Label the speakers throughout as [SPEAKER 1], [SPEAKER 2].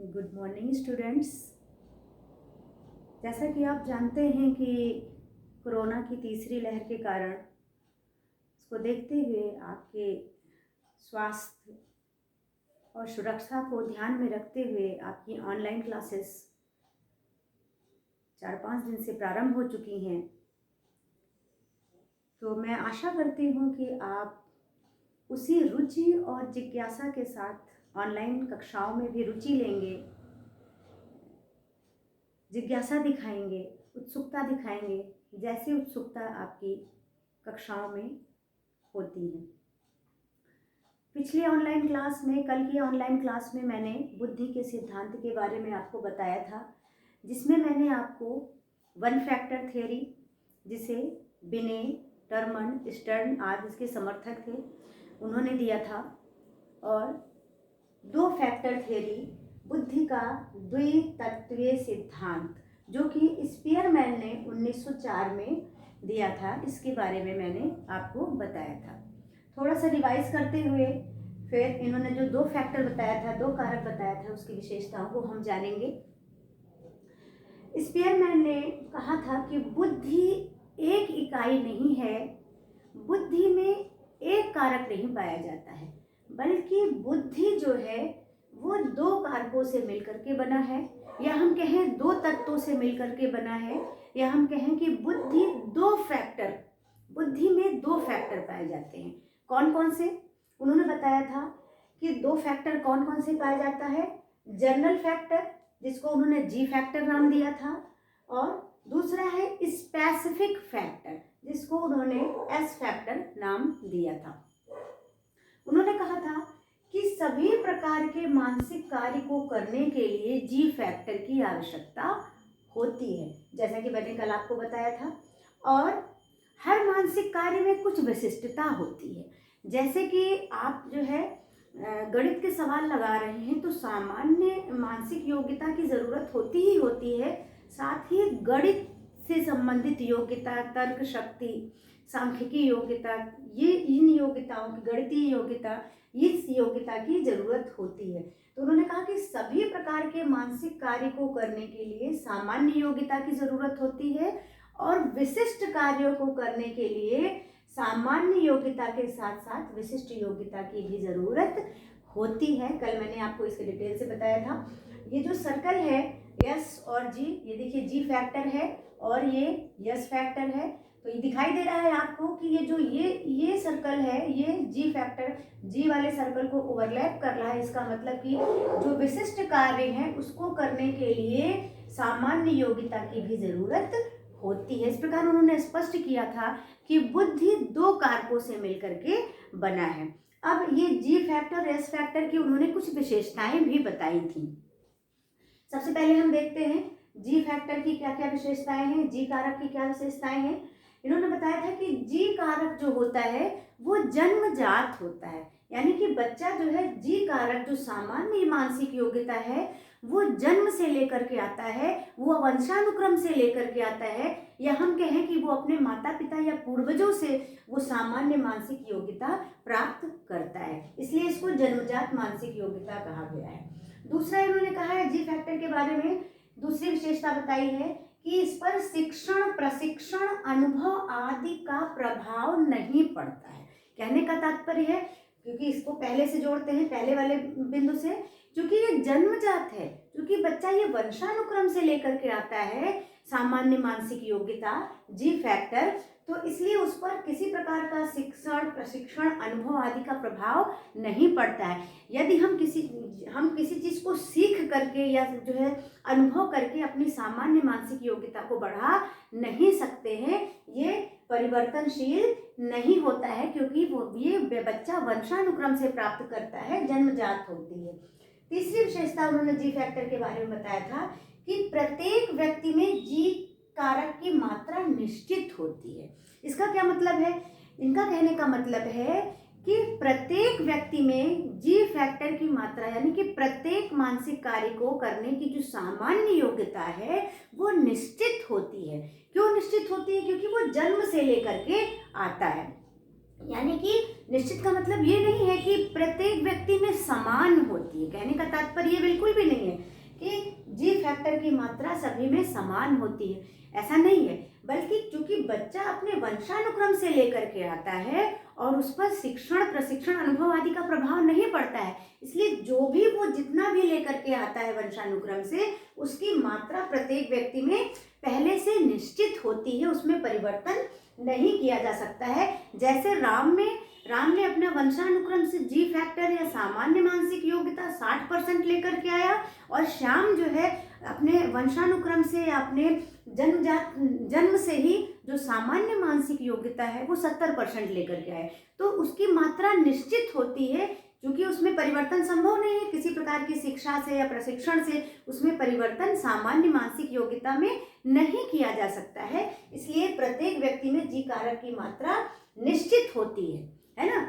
[SPEAKER 1] Good morning students. जैसा कि आप जानते हैं कि कोरोना की तीसरी लहर के कारण इसको देखते हुए आपके स्वास्थ्य और सुरक्षा को ध्यान में रखते हुए आपकी ऑनलाइन क्लासेस 4-5 दिन से प्रारंभ हो चुकी हैं। तो मैं आशा करती हूँ कि आप उसी रुचि और जिज्ञासा के साथ ऑनलाइन कक्षाओं में भी रुचि लेंगे, जिज्ञासा दिखाएंगे, उत्सुकता दिखाएंगे, जैसे उत्सुकता आपकी कक्षाओं में होती है। पिछली ऑनलाइन क्लास में, कल की ऑनलाइन क्लास में मैंने बुद्धि के सिद्धांत के बारे में आपको बताया था, जिसमें मैंने आपको वन फैक्टर थ्योरी, जिसे बिने, टर्मन, स्टर्न आदि इसके समर्थक थे, उन्होंने दिया था, और दो फैक्टर थ्योरी, बुद्धि का द्वितत्वीय सिद्धांत, जो कि स्पीयरमैन ने 1904 में दिया था, इसके बारे में मैंने आपको बताया था। थोड़ा सा रिवाइज करते हुए फिर इन्होंने जो दो फैक्टर बताया था, दो कारक बताया था, उसकी विशेषताओं को हम जानेंगे। स्पीयरमैन ने कहा था कि बुद्धि एक इकाई नहीं है, बुद्धि में एक कारक नहीं पाया जाता है, बल्कि बुद्धि जो है वो दो कारकों से मिलकर के बना है, या हम कहें दो तत्वों से मिलकर के बना है, या हम कहें कि बुद्धि में दो फैक्टर पाए जाते हैं। कौन कौन से? उन्होंने बताया था कि दो फैक्टर कौन कौन से पाया जाता है। जनरल फैक्टर, जिसको उन्होंने जी फैक्टर नाम दिया था, और दूसरा है स्पेसिफिक फैक्टर, जिसको उन्होंने एस फैक्टर नाम दिया था। उन्होंने कहा था कि सभी प्रकार के मानसिक कार्य को करने के लिए जी फैक्टर की आवश्यकता होती है, जैसा कि मैंने कल आपको बताया था। और हर मानसिक कार्य में कुछ विशिष्टता होती है, जैसे कि आप जो है गणित के सवाल लगा रहे हैं, तो सामान्य मानसिक योग्यता की ज़रूरत होती ही होती है, साथ ही गणित से संबंधित योग्यता, तर्क शक्ति, सांख्यिकी योग्यता, ये इन योग्यताओं की, गणितीय योग्यता, इस योग्यता की ज़रूरत होती है। तो उन्होंने कहा कि सभी प्रकार के मानसिक कार्य को करने के लिए सामान्य योग्यता की ज़रूरत होती है, और विशिष्ट कार्यों को करने के लिए सामान्य योग्यता के साथ साथ विशिष्ट योग्यता की भी ज़रूरत होती है। कल मैंने आपको इसके डिटेल से बताया था। ये जो सर्कल है यस और जी, ये देखिए जी फैक्टर है और ये यस फैक्टर है। तो ये दिखाई दे रहा है आपको कि ये जो ये सर्कल है, ये जी फैक्टर जी वाले सर्कल को ओवरलैप कर रहा है। इसका मतलब कि जो विशिष्ट कार्य है उसको करने के लिए सामान्य योग्यता की भी ज़रूरत होती है। इस प्रकार उन्होंने स्पष्ट किया था कि बुद्धि दो कारकों से मिलकर के बना है। अब ये जी फैक्टर, एस फैक्टर की उन्होंने कुछ विशेषताएं भी बताई थी। सबसे पहले हम देखते हैं जी फैक्टर की क्या क्या विशेषताएं हैं, जी कारक की क्या विशेषताएं हैं। इन्होंने बताया था कि जी कारक जो होता है वो जन्मजात होता है, यानी कि बच्चा जो है, जी कारक जो सामान्य मानसिक योग्यता है वो जन्म से लेकर के आता है, वो वंशानुक्रम से लेकर के आता है, या हम कहें कि वो अपने माता पिता या पूर्वजों से वो सामान्य मानसिक योग्यता प्राप्त करता है, इसलिए इसको जन्मजात मानसिक योग्यता कहा गया है। दूसरा इन्होंने कहा है जी फैक्टर के बारे में, दूसरी विशेषता बताई है कि इस पर शिक्षण, प्रशिक्षण, अनुभव आदि का प्रभाव नहीं पड़ता है। कहने का तात्पर्य है, क्योंकि इसको पहले से जोड़ते हैं, पहले वाले बिंदु से, क्योंकि ये जन्मजात है, क्योंकि बच्चा ये वंशानुक्रम से लेकर के आता है सामान्य मानसिक योग्यता जी फैक्टर, तो इसलिए उस पर किसी प्रकार का शिक्षण, प्रशिक्षण, अनुभव आदि का प्रभाव नहीं पड़ता है। यदि हम किसी चीज़ को सीख करके या जो है अनुभव करके अपनी सामान्य मानसिक योग्यता को बढ़ा नहीं सकते हैं, ये परिवर्तनशील नहीं होता है, क्योंकि वो ये बच्चा वंशानुक्रम से प्राप्त करता है, जन्मजात होती है। तीसरी विशेषता उन्होंने जी फैक्टर के बारे में बताया था कि प्रत्येक व्यक्ति में जी कारक की मात्रा निश्चित होती है। इसका क्या मतलब है? इनका कहने का मतलब है कि प्रत्येक व्यक्ति में जी फैक्टर की मात्रा, यानी कि प्रत्येक मानसिक कार्य को करने की जो सामान्य योग्यता है वो निश्चित होती है। क्यों निश्चित होती है? क्योंकि वो जन्म से लेकर के आता है। यानी कि निश्चित का मतलब ये नहीं है कि प्रत्येक व्यक्ति में समान होती है। कहने का तात्पर्य ये बिल्कुल भी नहीं है कि जी फैक्टर की मात्रा सभी में समान होती है, ऐसा नहीं है। बल्कि चूंकि बच्चा अपने वंशानुक्रम से लेकर के आता है और उस पर शिक्षण, प्रशिक्षण, अनुभव आदि का प्रभाव नहीं पड़ता है, इसलिए जो भी वो जितना भी लेकर के आता है वंशानुक्रम से, उसकी मात्रा प्रत्येक व्यक्ति में पहले से निश्चित होती है, उसमें परिवर्तन नहीं किया जा सकता है। जैसे राम ने अपना वंशानुक्रम से जी फैक्टर या सामान्य मानसिक योग्यता 60% लेकर के आया, और श्याम जो है अपने वंशानुक्रम से या अपने जन्म से ही जो सामान्य मानसिक योग्यता है वो 70% लेकर के आए। तो उसकी मात्रा निश्चित होती है, क्योंकि उसमें परिवर्तन संभव नहीं है। किसी प्रकार की शिक्षा से या प्रशिक्षण से उसमें परिवर्तन सामान्य मानसिक योग्यता में नहीं किया जा सकता है। इसलिए प्रत्येक व्यक्ति में जी कारक की मात्रा निश्चित होती है ना।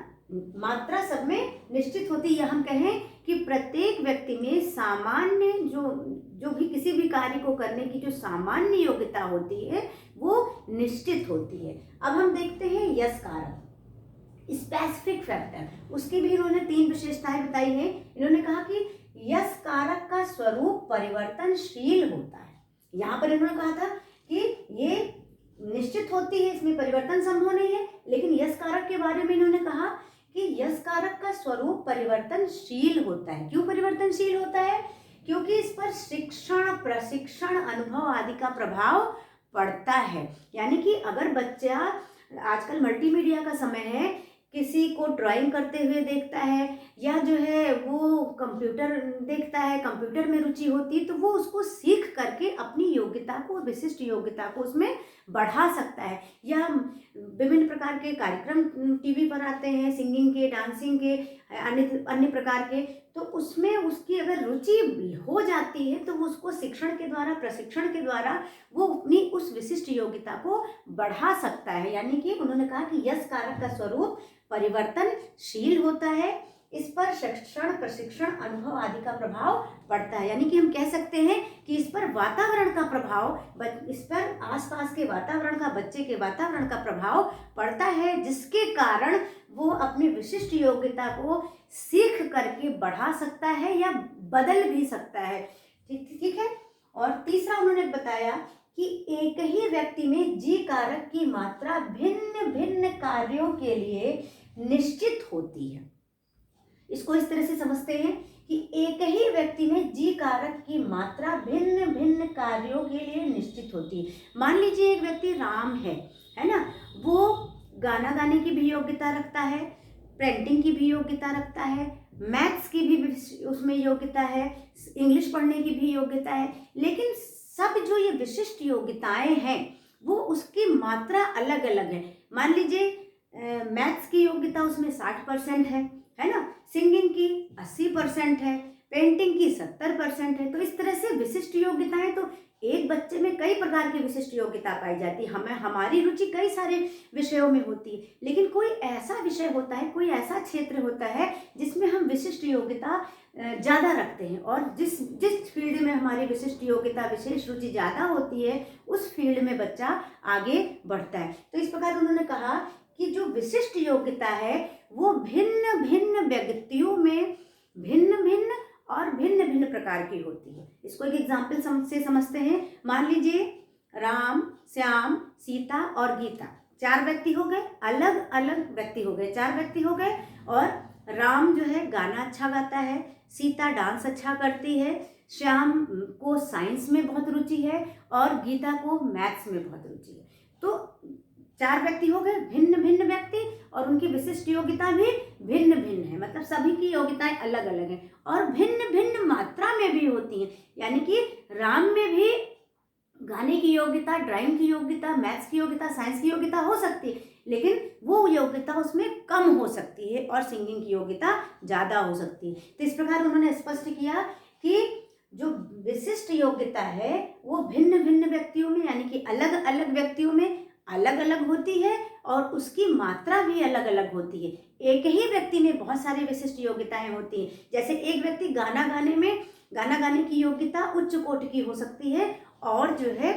[SPEAKER 1] मात्रा सब में निश्चित होती है। हम कहें कि प्रत्येक व्यक्ति में सामान्य जो भी किसी भी कार्य को करने की जो सामान्य योग्यता होती है वो निश्चित होती है। अब हम देखते हैं यश कारक, स्पेसिफिक फैक्टर। उसकी भी इन्होंने 3 विशेषताएं बताई हैं। इन्होंने कहा कि यश कारक का स्वरूप परिवर्तनशील होता है। यहाँ पर इन्होंने कहा था कि ये निश्चित होती है, इसमें परिवर्तन संभव नहीं है। लेकिन यश कारक के बारे में इन्होंने कहा कि यश कारक का स्वरूप परिवर्तनशील होता है। क्यों परिवर्तनशील होता है? क्योंकि इस पर शिक्षण, प्रशिक्षण, अनुभव आदि का प्रभाव पड़ता है। यानी कि अगर बच्चा, आजकल मल्टीमीडिया का समय है, किसी को ड्राइंग करते हुए देखता है या जो है वो कंप्यूटर देखता है, कंप्यूटर में रुचि होती है, तो वो उसको सीख करके अपनी योग्यता को, विशिष्ट योग्यता को उसमें बढ़ा सकता है। या विभिन्न प्रकार के कार्यक्रम टीवी पर आते हैं, सिंगिंग के, डांसिंग के, अन्य प्रकार के, तो उसमें उसकी अगर रुचि हो जाती है तो वो उसको शिक्षण के द्वारा, प्रशिक्षण के द्वारा वो अपनी उस विशिष्ट योग्यता को बढ़ा सकता है। यानी कि उन्होंने कहा कि यश कारक का स्वरूप परिवर्तनशील होता है, इस पर शिक्षण, प्रशिक्षण, अनुभव आदि का प्रभाव पड़ता है। यानी कि हम कह सकते हैं कि इस पर वातावरण का प्रभाव, इस पर आसपास के वातावरण का, बच्चे के वातावरण का प्रभाव पड़ता है, जिसके कारण वो अपनी विशिष्ट योग्यता को सीख करके बढ़ा सकता है या बदल भी सकता है। ठीक है। और तीसरा उन्होंने बताया कि एक ही व्यक्ति में जी कारक की मात्रा भिन्न भिन्न कार्यों के लिए निश्चित होती है। इसको इस तरह से समझते हैं कि एक ही व्यक्ति में जी कारक की मात्रा भिन्न भिन्न कार्यों के लिए निश्चित होती है। मान लीजिए एक व्यक्ति राम है ना, वो गाना गाने की भी योग्यता रखता है, पेंटिंग की भी योग्यता रखता है, मैथ्स की भी उसमें योग्यता है, इंग्लिश पढ़ने की भी योग्यता है। लेकिन सब जो ये विशिष्ट योग्यताएं हैं वो उसकी मात्रा अलग अलग है। मान लीजिए मैथ्स की योग्यता उसमें 60% है ना, सिंगिंग की 80% है, पेंटिंग की 70% है। तो इस तरह से विशिष्ट योग्यताएं, तो एक बच्चे में कई प्रकार की विशिष्ट योग्यता पाई जाती है। हमारी रुचि कई सारे विषयों में होती है, लेकिन कोई ऐसा विषय होता है, कोई ऐसा क्षेत्र होता है जिसमें हम विशिष्ट योग्यता ज़्यादा रखते हैं, और जिस फील्ड में हमारी विशिष्ट योग्यता, विशेष रुचि ज़्यादा होती है, उस फील्ड में बच्चा आगे बढ़ता है। तो इस प्रकार उन्होंने कहा कि जो विशिष्ट योग्यता है वो भिन्न भिन्न व्यक्तियों में भिन्न भिन्न और भिन्न भिन्न प्रकार की होती है। इसको एक एग्जाम्पल से समझते हैं। मान लीजिए राम, श्याम, सीता और गीता, 4 व्यक्ति हो गए, अलग अलग व्यक्ति हो गए, 4 व्यक्ति हो गए। और राम जो है गाना अच्छा गाता है, सीता डांस अच्छा करती है, श्याम को साइंस में बहुत रुचि है और गीता को मैथ्स में बहुत रुचि है। तो 4 व्यक्ति हो गए, भिन्न भिन्न व्यक्ति, और उनकी विशिष्ट योग्यता भी भिन्न भिन्न है। मतलब सभी की योग्यताएं अलग अलग हैं और भिन्न भिन्न मात्रा में भी होती हैं। यानी कि राम में भी गाने की योग्यता, ड्राइंग की योग्यता, मैथ्स की योग्यता, साइंस की योग्यता हो सकती है, लेकिन वो योग्यता उसमें कम हो सकती है, और सिंगिंग की योग्यता ज़्यादा हो सकती है। तो इस प्रकार उन्होंने स्पष्ट किया कि जो विशिष्ट योग्यता है वो भिन्न भिन्न व्यक्तियों में, यानी कि अलग अलग व्यक्तियों में अलग अलग होती है, और उसकी मात्रा भी अलग अलग होती है। एक ही व्यक्ति में बहुत सारी विशिष्ट योग्यताएं होती हैं। जैसे एक व्यक्ति गाना गाने की योग्यता उच्च कोटि की हो सकती है, और जो है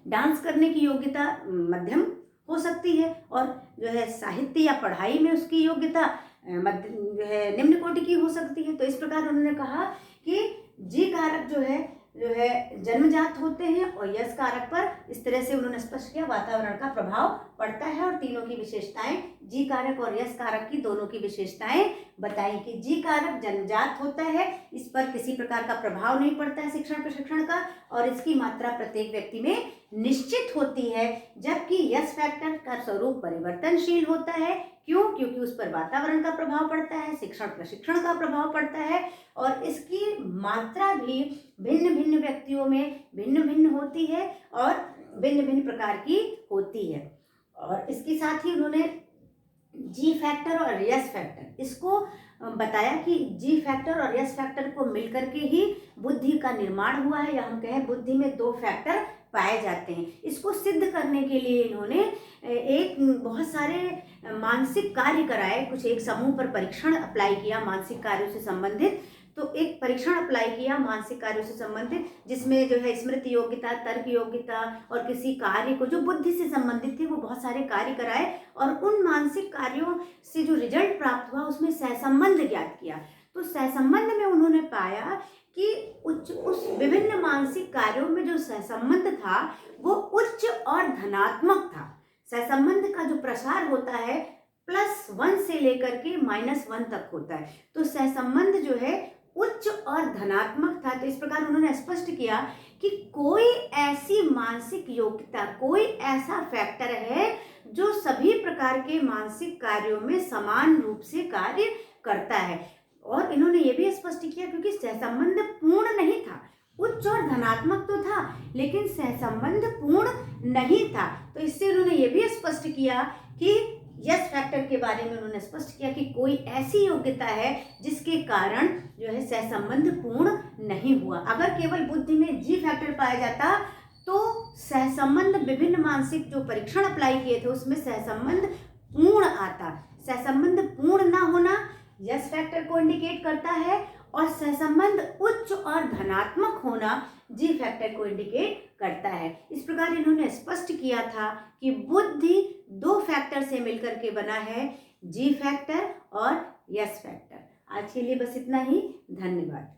[SPEAKER 1] डांस करने की योग्यता मध्यम हो सकती है, और जो है साहित्य या पढ़ाई में उसकी योग्यता जो है निम्न कोटि की हो सकती है। तो इस प्रकार उन्होंने कहा कि जी कारक जो है जन्मजात होते हैं, और यस कारक पर इस तरह से उन्होंने स्पष्ट किया वातावरण का प्रभाव पड़ता है, और तीनों की विशेषताएं, जी कारक और यस कारक की दोनों की विशेषताएं बताई कि जी कारक जन्मजात होता है, इस पर किसी प्रकार का प्रभाव नहीं पड़ता है शिक्षण प्रशिक्षण का, और इसकी मात्रा प्रत्येक व्यक्ति में निश्चित होती है, जबकि यस फैक्टर का स्वरूप परिवर्तनशील होता है। क्यों? क्योंकि उस पर वातावरण का प्रभाव पड़ता है, शिक्षण प्रशिक्षण का प्रभाव पड़ता है, और इसकी मात्रा भी भिन्न भिन्न व्यक्तियों में भिन्न भिन्न होती है और भिन्न भिन्न प्रकार की होती है। और इसके साथ ही उन्होंने जी फैक्टर और यस फैक्टर इसको बताया कि जी फैक्टर और यस फैक्टर को मिलकर के ही बुद्धि का निर्माण हुआ है, या हम कहें बुद्धि में दो फैक्टर पाए जाते हैं। इसको सिद्ध करने के लिए इन्होंने एक बहुत सारे मानसिक कार्य कराए, कुछ एक समूह पर परीक्षण अप्लाई किया मानसिक कार्यों से संबंधित। तो एक परीक्षण अप्लाई किया मानसिक कार्यों से संबंधित, जिसमें जो है स्मृति योग्यता, तर्क योग्यता और किसी कार्य को जो बुद्धि से संबंधित थे वो बहुत सारे कार्य कराए, और उन मानसिक कार्यों से जो रिजल्ट प्राप्त हुआ उसमें सहसंबंध ज्ञात किया। तो सहसंबंध में उन्होंने पाया कि उस विभिन्न मानसिक कार्यों में जो सहसंबंध था वो उच्च और धनात्मक था। सहसंबंध का जो प्रसार होता है +1 से लेकर के -1 तक होता है। तो सहसंबंध जो है उच्च और धनात्मक था। तो इस प्रकार उन्होंने स्पष्ट किया कि कोई ऐसी मानसिक योग्यता, कोई ऐसा फैक्टर है जो सभी प्रकार के मानसिक कार्यों में समान रूप से कार्य करता है। और इन्होंने ये भी स्पष्ट किया क्योंकि सहसंबंध पूर्ण नहीं था, उच्च और धनात्मक तो था लेकिन सहसंबंध पूर्ण नहीं था। तो इससे उन्होंने ये भी स्पष्ट किया कि यस फैक्टर के बारे में उन्होंने स्पष्ट किया कि कोई ऐसी योग्यता है जिसके कारण जो है सहसंबंध पूर्ण नहीं हुआ। अगर केवल बुद्धि में जी फैक्टर पाया जाता तो सहसंबंध विभिन्न मानसिक जो परीक्षण अप्लाई किए थे उसमें सहसंबंध पूर्ण आता। सहसंबंध पूर्ण ना होना यस फैक्टर को इंडिकेट करता है, और सहसंबंध उच्च और धनात्मक होना जी फैक्टर को इंडिकेट करता है। इस प्रकार इन्होंने स्पष्ट किया था कि बुद्धि दो फैक्टर से मिलकर के बना है, जी फैक्टर और यस फैक्टर। आज के लिए बस इतना ही। धन्यवाद।